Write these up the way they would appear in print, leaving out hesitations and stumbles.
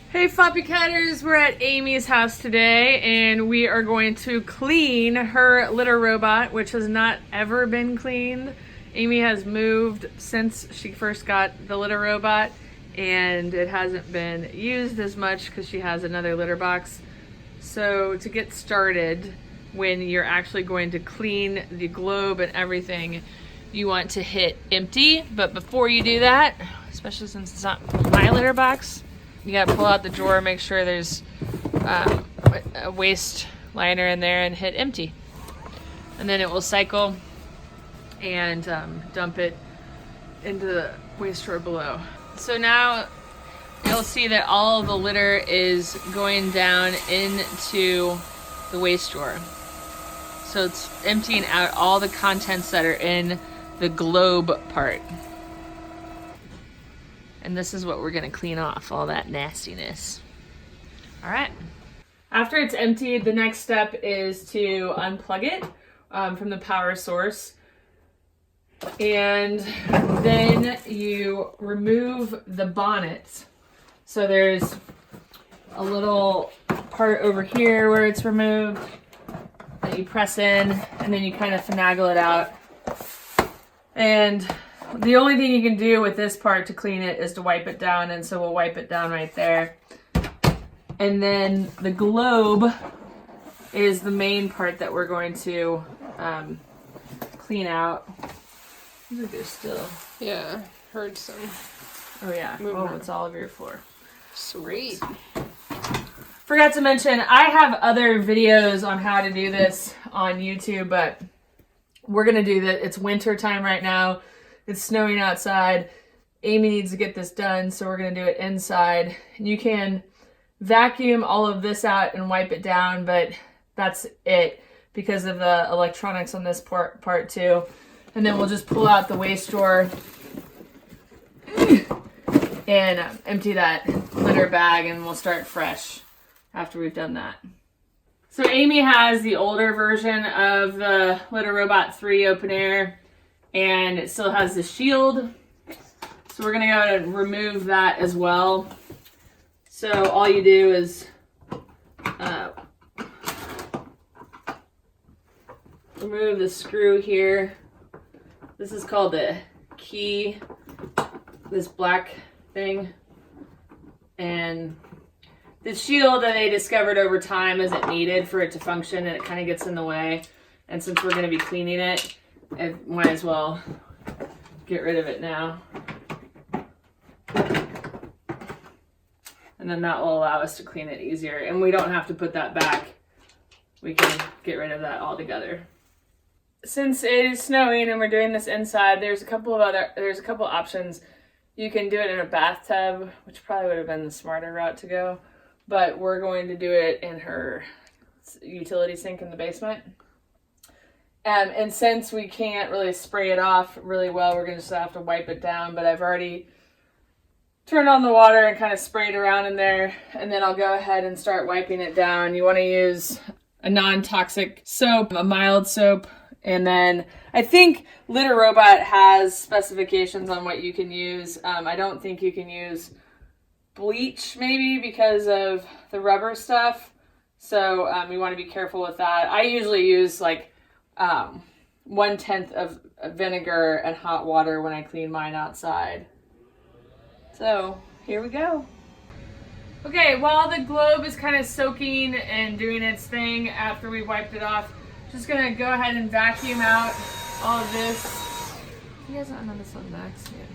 Hey Floppycatters, we're at Amy's house today and we are going to clean her litter robot, which has not ever been cleaned. Amy has moved since she first got the litter robot and it hasn't been used as much because she has another litter box. So to get started, when you're actually going to clean the globe and everything, you want to hit empty. But before you do that, especially since it's not my litter box, you gotta pull out the drawer, make sure there's a waste liner in there, and hit empty. And then it will cycle and dump it into the waste drawer below. So now you'll see that all of the litter is going down into the waste drawer. So it's emptying out all the contents that are in the globe part. And this is what we're gonna clean off, all that nastiness. All right. After it's emptied, the next step is to unplug it from the power source. And then you remove the bonnet. So there's a little part over here where it's removed that you press in, and then you kind of finagle it out. And the only thing you can do with this part to clean it is to wipe it down, and so we'll wipe it down right there. And then the globe is the main part that we're going to clean out. Looks like there's still... Yeah, heard some. Oh yeah, oh, it's all over your floor. Sweet. Forgot to mention, I have other videos on how to do this on YouTube, but we're going to do that. It's winter time right now. It's snowing outside. Amy needs to get this done, so we're going to do it inside. You can vacuum all of this out and wipe it down, but that's it because of the electronics on this part too. And then we'll just pull out the waste drawer and empty that litter bag, and we'll start fresh after we've done that. So Amy has the older version of the Litter Robot 3 Open Air, and it still has the shield. So we're gonna go ahead and remove that as well. So all you do is remove the screw here. This is called the key, this black thing. And the shield that they discovered over time isn't needed for it to function, and it kind of gets in the way. And since we're gonna be cleaning it, I might as well get rid of it now. And then that will allow us to clean it easier. And we don't have to put that back. We can get rid of that altogether. Since it is snowing and we're doing this inside, there's a couple options. You can do it in a bathtub, which probably would have been the smarter route to go. But we're going to do it in her utility sink in the basement. And since we can't really spray it off really well, we're going to just have to wipe it down. But I've already turned on the water and kind of sprayed around in there. And then I'll go ahead and start wiping it down. You want to use a non-toxic soap, a mild soap. And then I think Litter Robot has specifications on what you can use. I don't think you can use bleach maybe because of the rubber stuff. So you want to be careful with that. I usually use like 1/10 of vinegar and hot water when I clean mine outside. So here we go. Okay, while the globe is kind of soaking and doing its thing after we wiped it off, just gonna go ahead and vacuum out all of this. You guys don't know this one next? Yeah.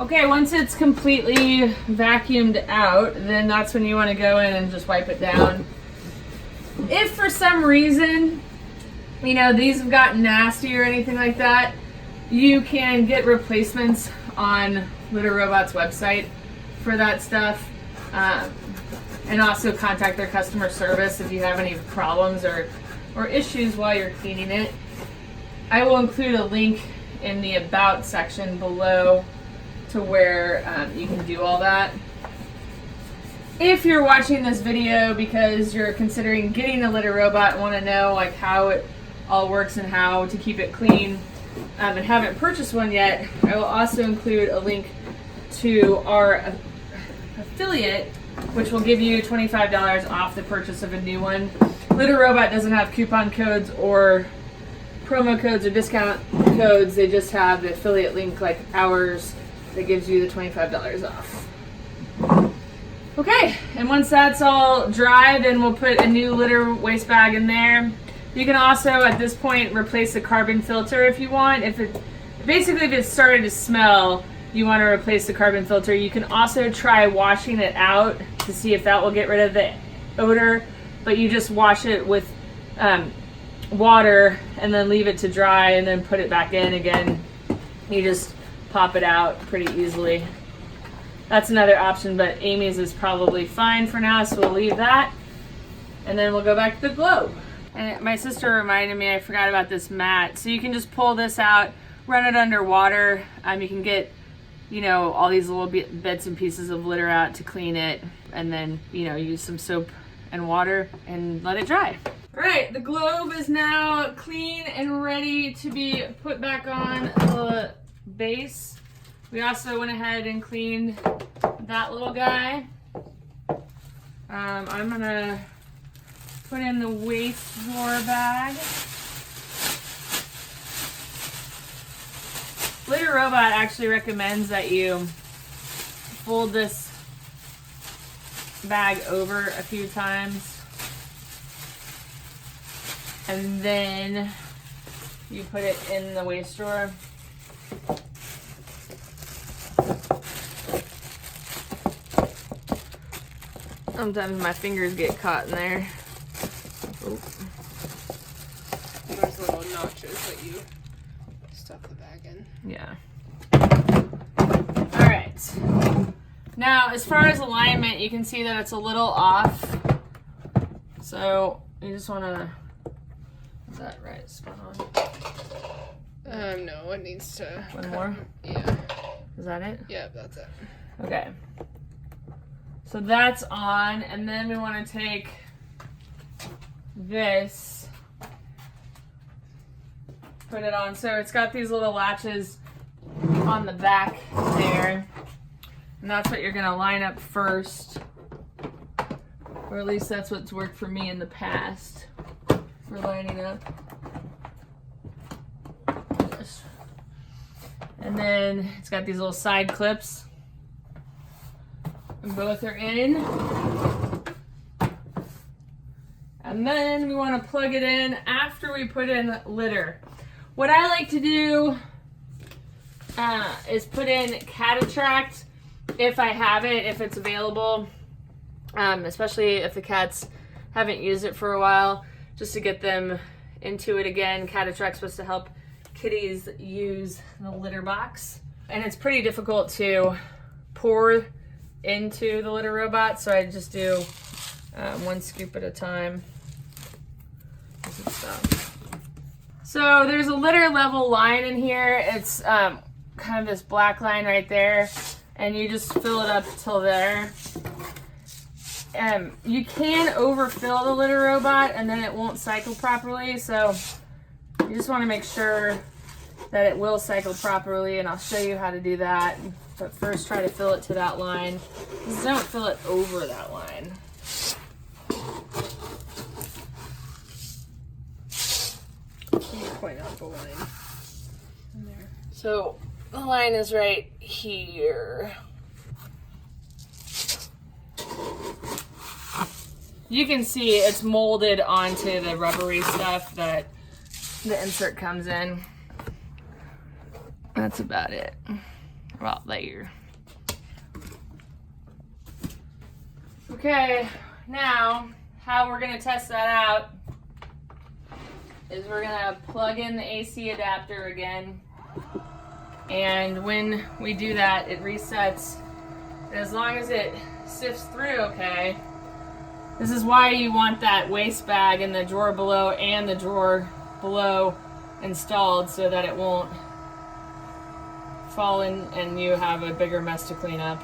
Okay, once it's completely vacuumed out, then that's when you want to go in and just wipe it down. If for some reason, you know, these have gotten nasty or anything like that, you can get replacements on Litter Robot's website for that stuff. And also contact their customer service if you have any problems or issues while you're cleaning it. I will include a link in the about section below to where you can do all that. If you're watching this video because you're considering getting a litter robot and want to know like how it all works and how to keep it clean, and haven't purchased one yet, I will also include a link to our affiliate, which will give you $25 off the purchase of a new one. Litter Robot doesn't have coupon codes or promo codes or discount codes. They just have the affiliate link like ours that gives you the $25 off. Okay, and once that's all dry, then we'll put a new litter waste bag in there. You can also, at this point, replace the carbon filter if you want. If it started to smell, you want to replace the carbon filter. You can also try washing it out to see if that will get rid of the odor, but you just wash it with water and then leave it to dry and then put it back in again. You just pop it out pretty easily. That's another option, but Amy's is probably fine for now, so we'll leave that. And then we'll go back to the globe. And my sister reminded me I forgot about this mat. So you can just pull this out, run it under water. You can get, all these little bits and pieces of litter out to clean it, and then, use some soap and water and let it dry. All right, the globe is now clean and ready to be put back on the base. We also went ahead and cleaned that little guy. I'm gonna put in the waste drawer bag. Litter Robot actually recommends that you fold this bag over a few times and then you put it in the waste drawer. Sometimes my fingers get caught in there. Oh. There's little notches that you stuff the bag in. Yeah. All right. Now, as far as alignment, you can see that it's a little off. So you just want to. Is that right? Spot on. No, it needs to. One more. Yeah. Is that it? Yeah, that's it. Okay. So that's on, and then we want to take this, put it on. So it's got these little latches on the back there, and that's what you're going to line up first, or at least that's what's worked for me in the past for lining up. And then it's got these little side clips. And both are in. And then we want to plug it in after we put in litter. What I like to do is put in Catatract if I have it, if it's available, especially if the cats haven't used it for a while, just to get them into it again. Catatract's supposed to help kitties use the litter box. And it's pretty difficult to pour into the litter robot, so I just do one scoop at a time. So there's a litter level line in here. It's kind of this black line right there, and you just fill it up till there. You can overfill the litter robot and then it won't cycle properly, so you just want to make sure that it will cycle properly, and I'll show you how to do that. But first try to fill it to that line. Just don't fill it over that line. Can you point out the line in there? So the line is right here. You can see it's molded onto the rubbery stuff that the insert comes in. That's about it. About there. Okay, now how we're gonna test that out is we're gonna plug in the AC adapter again, and when we do that, it resets. And as long as it sifts through okay, this is why you want that waste bag in the drawer below and the drawer below installed, so that it won't fallen and you have a bigger mess to clean up.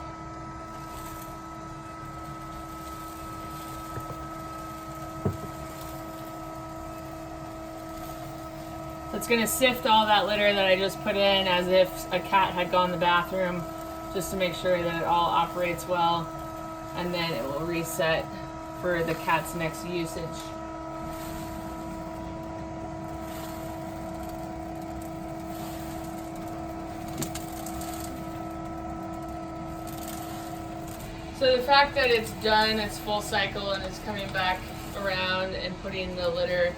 It's gonna sift all that litter that I just put in as if a cat had gone to the bathroom, just to make sure that it all operates well, and then it will reset for the cat's next usage. So the fact that it's done its full cycle and it's coming back around and putting the litter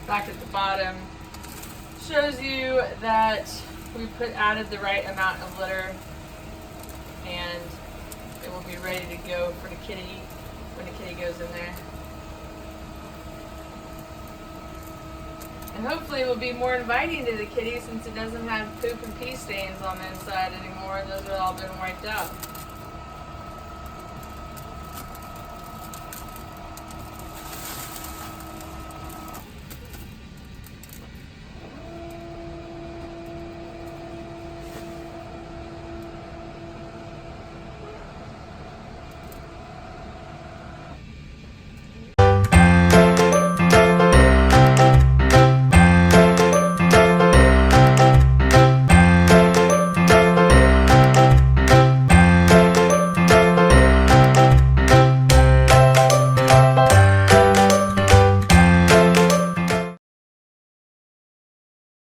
back at the bottom shows you that we added the right amount of litter, and it will be ready to go for the kitty when the kitty goes in there. And hopefully it will be more inviting to the kitty since it doesn't have poop and pee stains on the inside anymore. Those have all been wiped out.